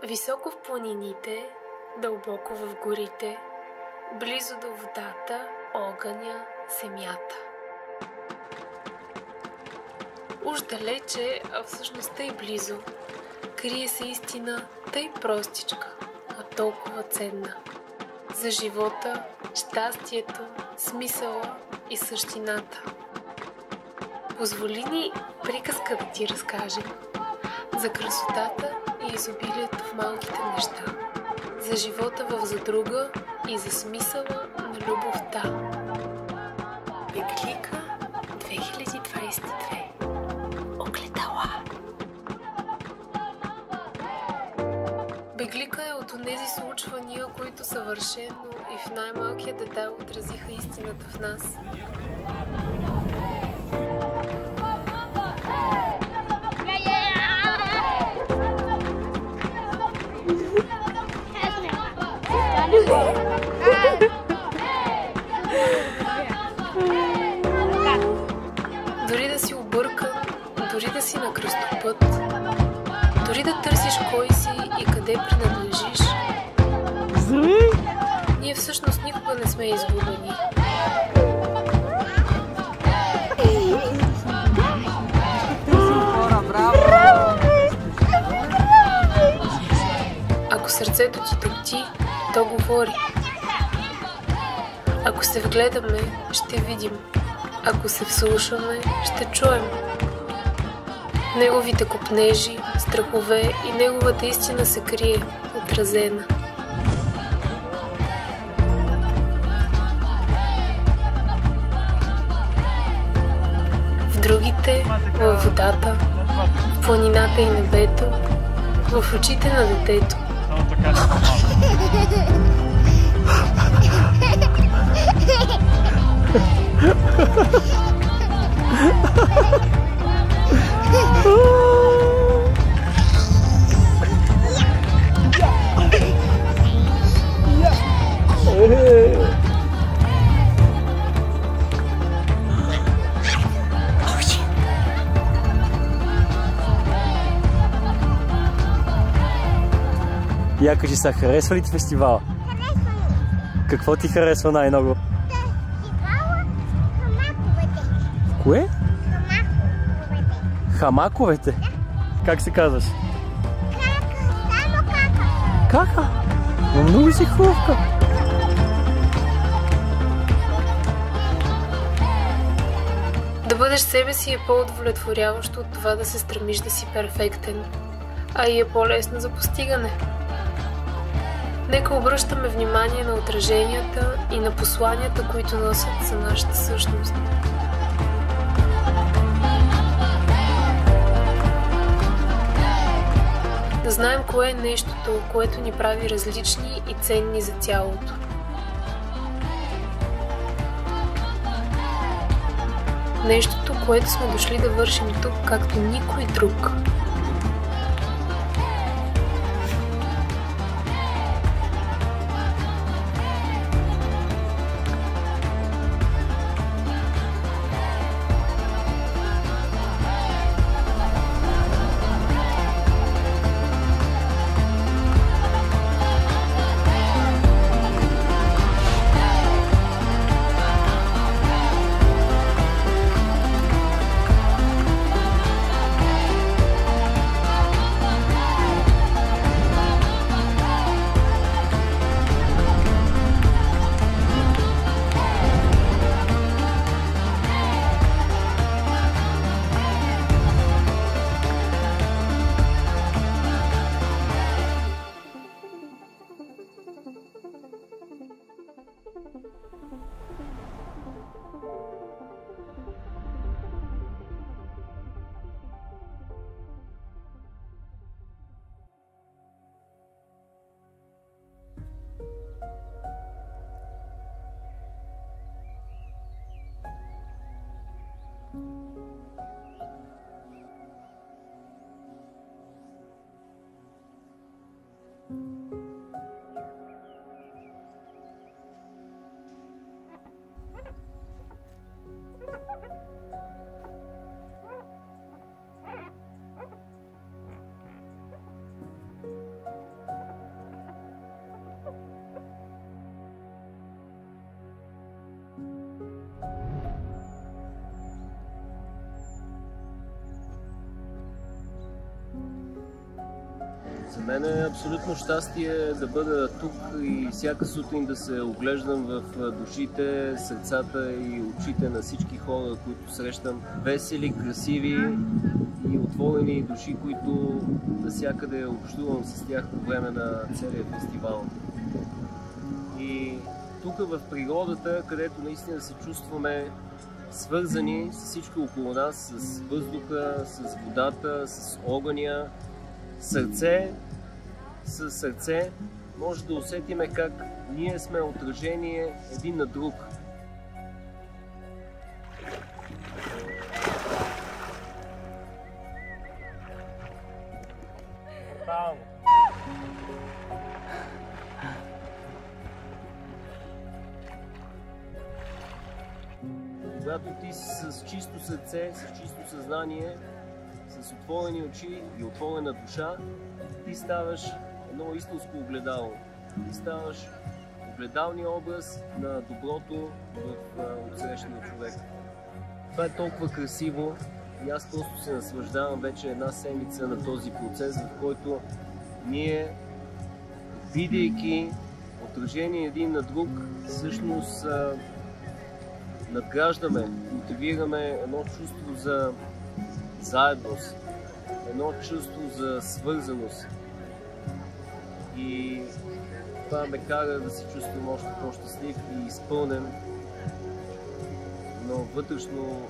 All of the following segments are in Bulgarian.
Високо в планините, дълбоко в горите, близо до водата, огъня, земята. Уж далече, а всъщност тъй близо, крие се истина тъй простичка, а толкова ценна. За живота, щастието, смисъла и същината. Позволи ни приказка да ти разкажем за красотата и изобилието в малките неща, за живота в задруга и за смисъла на любовта. Беглика 2022. Огледала. Беглика е от онези случвания, които съвършено и в най-малкия детайл отразиха истината в нас. Дори да си объркан, дори да си на кръстопът, дори да търсиш кой си и къде принадлежиш, ние всъщност никога не сме изгубени. Ако сърцето ти тъпти, то говори. Ако се вгледаме, ще видим. Ако се вслушаме, ще чуем. Неговите копнежи, страхове и неговата истина се крие, отразена. В другите, във водата, в планината и небето, в очите на детето. Я кажи сега, харесва ли ти фестивала? Харесва ми. Какво ти харесва най-много? Фестивала хамаковете. Кое? Хамаковете. Хамаковете? Да. Как се казваш? Кака, само кака. Кака? Много си хубавка. Да бъдеш себе си е по-удовлетворяващо от това да се стремиш да си перфектен, а и е по-лесно за постигане. Нека обръщаме внимание на отраженията и на посланията, които носят за нашата същност. Да знаем кое е нещото, което ни прави различни и ценни за цялото. Нещото, което сме дошли да вършим тук, както никой друг. За мен е абсолютно щастие да бъда тук и всяка сутрин да се оглеждам в душите, сърцата и очите на всички хора, които срещам. Весели, красиви и отворени души, които навсякъде общувам с тях по време на целия фестивал. И тук в природата, където наистина се чувстваме свързани с всичко около нас, с въздуха, с водата, с огъня, сърце с сърце, може да усетиме как ние сме отражение един на друг. Когато ти си с чисто сърце, с чисто съзнание, с отворени очи и отворена душа, ти ставаш едно истинско огледало. Ти ставаш огледалния образ на доброто в отсрещния човек. Това е толкова красиво и аз просто се наслаждавам вече една седмица на този процес, в който ние, видейки отражение един на друг, всъщност надграждаме, мотивираме едно чувство за заедност, едно чувство за свързаност. И това ме кара да се чувствам още по-щастлив и изпълнен, но вътрешно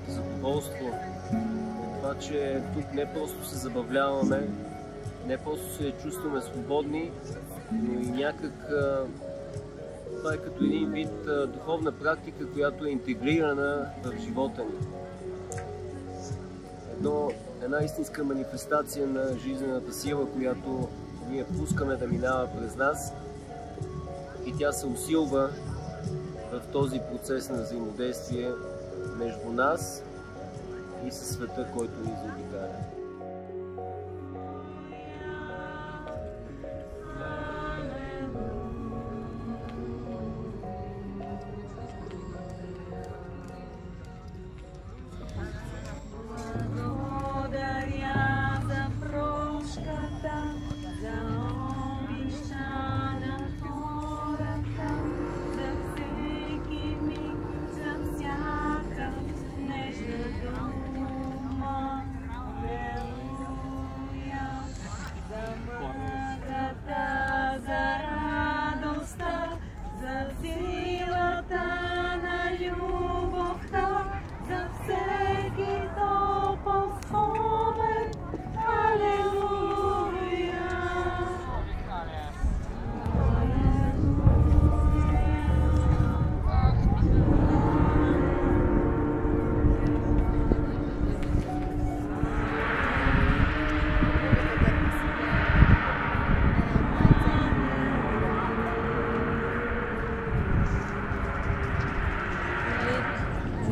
задоволство от това, че тук не просто се забавляваме, не просто се чувстваме свободни, но и някак това е като един вид духовна практика, която е интегрирана в живота ни. Една истинска манифестация на жизнената сила, която ние пускаме да минава през нас и тя се усилва в този процес на взаимодействие между нас и със света, който ни заобикаля.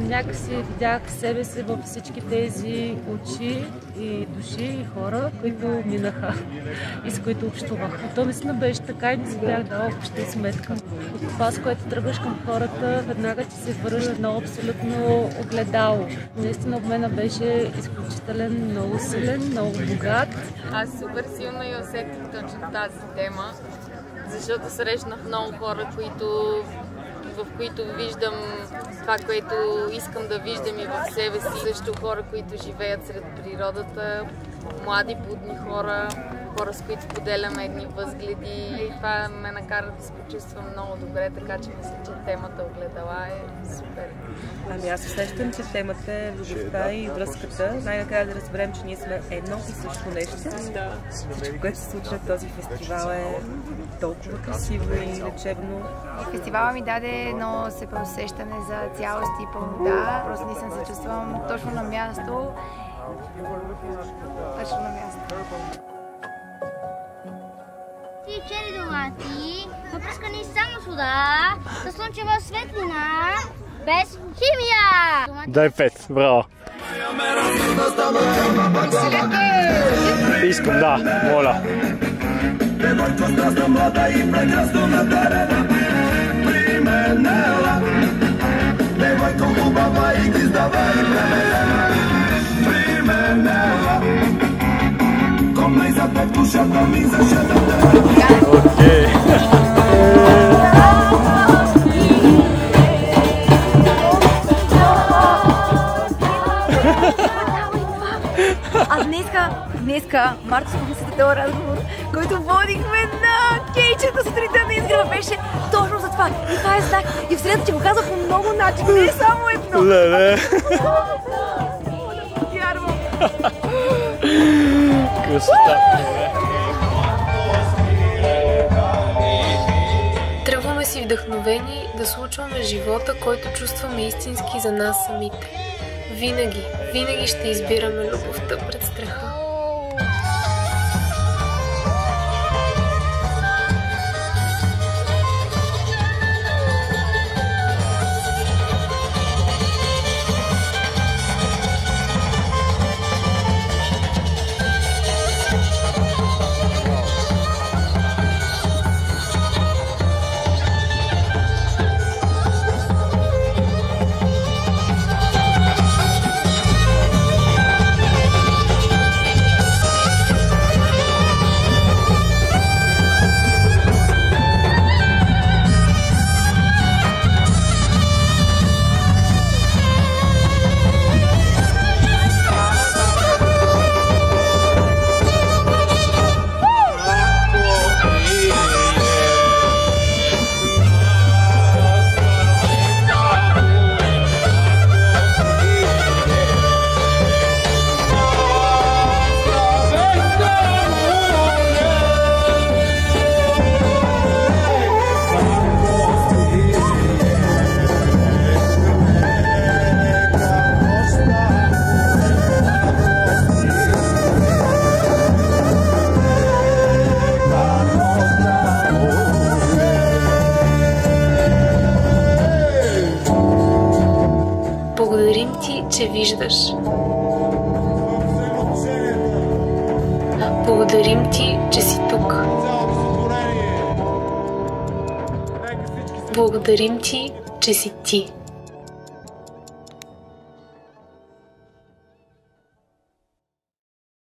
Някакси видях себе си във всички тези очи и души и хора, които минаха и с които общувах. И то наистина беше така и не си бях дала въобще сметка. От това, с което тръгваш към хората, веднага ти се връща едно абсолютно огледало. Наистина обмена беше изключителен, много силен, много богат. Аз супер силно и усетих точно тази тема, защото срещнах много хора, в които виждам това, което искам да виждам и в себе си. Също хора, които живеят сред природата, млади, будни хора, хора, с които поделяме едни възгледи. И това ме накара да се почувствам много добре, така че мисля, че темата огледала е супер. Ами аз усещам, че темата е любовта и връзката. Най-накрая да разберем, че ние сме едно и също нещо. Всичко, което се случва в този фестивал е толкова красиво и лечебно. Фестивала ми даде едно усещане за цялост и пълнота. Просто не се чувствам точно на място. Точно на място. И черри домати, напръскани само с вода, със слънчева светлина, без химия! Дай 5, браво! Искам, да, моля. Девойко страстно млада и прекрасно надарена, применела. Девойко хубава и гвиздава и премерена, применела. Комна и за Напред душата ми зашедаде. Окей. А днеска Марто спомни този разговор, който водихме на кейчето сутринта на изгрева, беше точно за това. И това е знак. И в среда ти го казах по много начини, не само едно. Леле. Вярвам. Красота. Тръгваме си вдъхновени да случваме живота, който чувстваме истински за нас самите. Винаги ще избираме любовта пред страха. Благодарим ти, че виждаш. Благодарим ти, че си тук. Благодарим ти, че си ти.